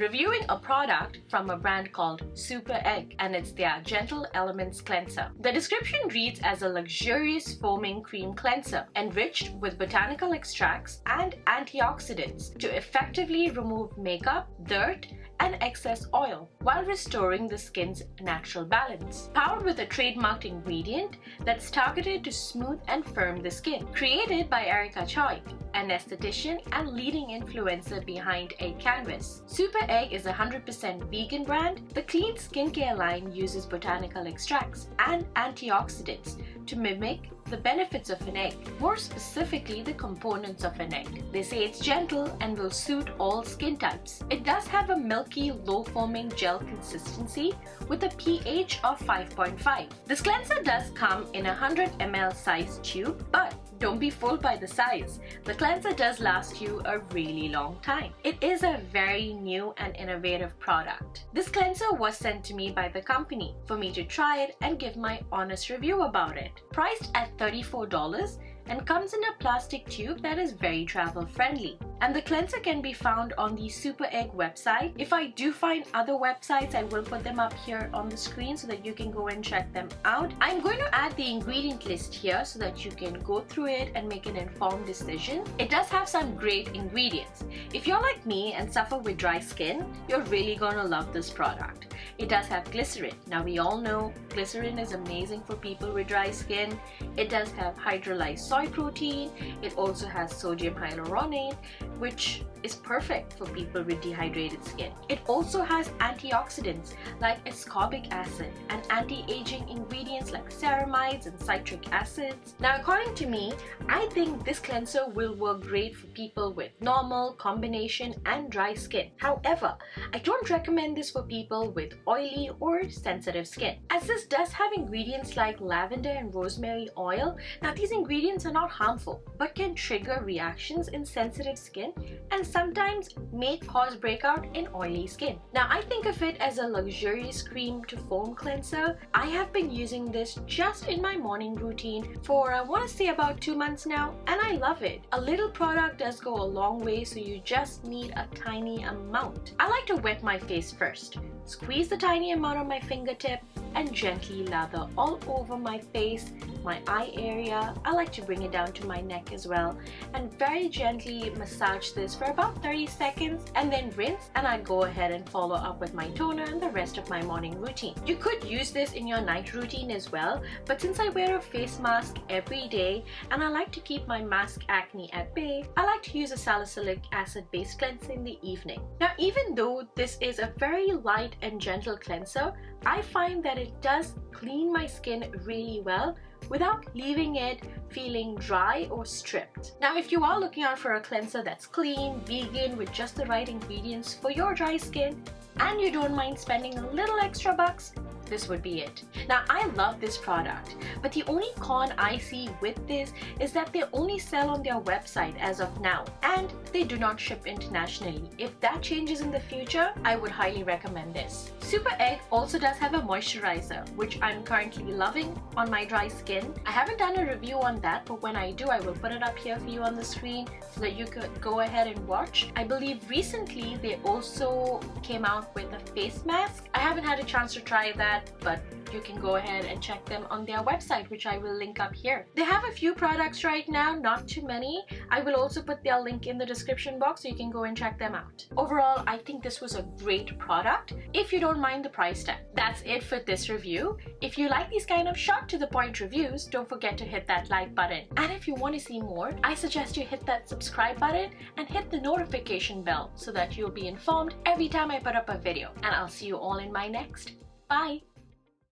reviewing a product from a brand called Superegg, and it's their Gentle Elements Cleanser. The description reads as a luxurious foaming cream cleanser enriched with botanical extracts and antioxidants to effectively remove makeup, dirt, and excess oil while restoring the skin's natural balance. Powered with a trademarked ingredient that's targeted to smooth and firm the skin. Created by Erica Choi, an esthetician and leading influencer behind A Canvas. Superegg is a 100% vegan brand. The clean skincare line uses botanical extracts and antioxidants to mimic the benefits of an egg, more specifically the components of an egg. They say it's gentle and will suit all skin types. It does have a milky, low-foaming gel consistency with a pH of 5.5. This cleanser does come in a 100 ml size tube, but don't be fooled by the size. The cleanser does last you a really long time. It is a very new and innovative product. This cleanser was sent to me by the company for me to try it and give my honest review about it. Priced at $34 and comes in a plastic tube that is very travel friendly. And the cleanser can be found on the Superegg website. If I do find other websites, I will put them up here on the screen so that you can go and check them out. I'm going to add the ingredient list here so that you can go through it and make an informed decision. It does have some great ingredients. If you're like me and suffer with dry skin, you're really gonna love this product. It does have glycerin. Now we all know glycerin is amazing for people with dry skin. It does have hydrolyzed soy protein. It also has sodium hyaluronate, which is perfect for people with dehydrated skin. It also has antioxidants like ascorbic acid and anti-aging ingredients like ceramides and citric acids. Now, according to me, I think this cleanser will work great for people with normal, combination, and dry skin. However, I don't recommend this for people with oily or sensitive skin, as this does have ingredients like lavender and rosemary oil. Now, these ingredients are not harmful, but can trigger reactions in sensitive skin and sometimes may cause breakout in oily skin. Now, I think of it as a luxurious cream to foam cleanser. I have been using this just in my morning routine for I want to say about 2 months now, and I love it. A little product does go a long way, so you just need a tiny amount. I like to wet my face first, squeeze the tiny amount on my fingertip, and gently lather all over my face, my eye area. I like to bring it down to my neck as well, and very gently massage this for about 30 seconds and then rinse, and I go ahead and follow up with my toner and the rest of my morning routine. You could use this in your night routine as well, but since I wear a face mask every day and I like to keep my mask acne at bay, I like to use a salicylic acid based cleanser in the evening. Now, even though this is a very light and gentle cleanser, I find that it does clean my skin really well without leaving it feeling dry or stripped. Now, if you are looking out for a cleanser that's clean, vegan, with just the right ingredients for your dry skin, and you don't mind spending a little extra bucks, this would be it. Now, I love this product, but the only con I see with this is that they only sell on their website as of now, and they do not ship internationally. If that changes in the future, I would highly recommend this. Superegg also does have a moisturizer, which I'm currently loving on my dry skin. I haven't done a review on that, but when I do, I will put it up here for you on the screen so that you could go ahead and watch. I believe recently they also came out with a face mask. I haven't had a chance to try that, but you can go ahead and check them on their website, which I will link up here. They have a few products right now, not too many. I will also put their link in the description box so you can go and check them out. Overall, I think this was a great product if you don't mind the price tag. That's it for this review. If you like these kind of short to the point reviews, don't forget to hit that like button. And if you want to see more, I suggest you hit that subscribe button and hit the notification bell so that you'll be informed every time I put up a video. And I'll see you all in my next. Bye!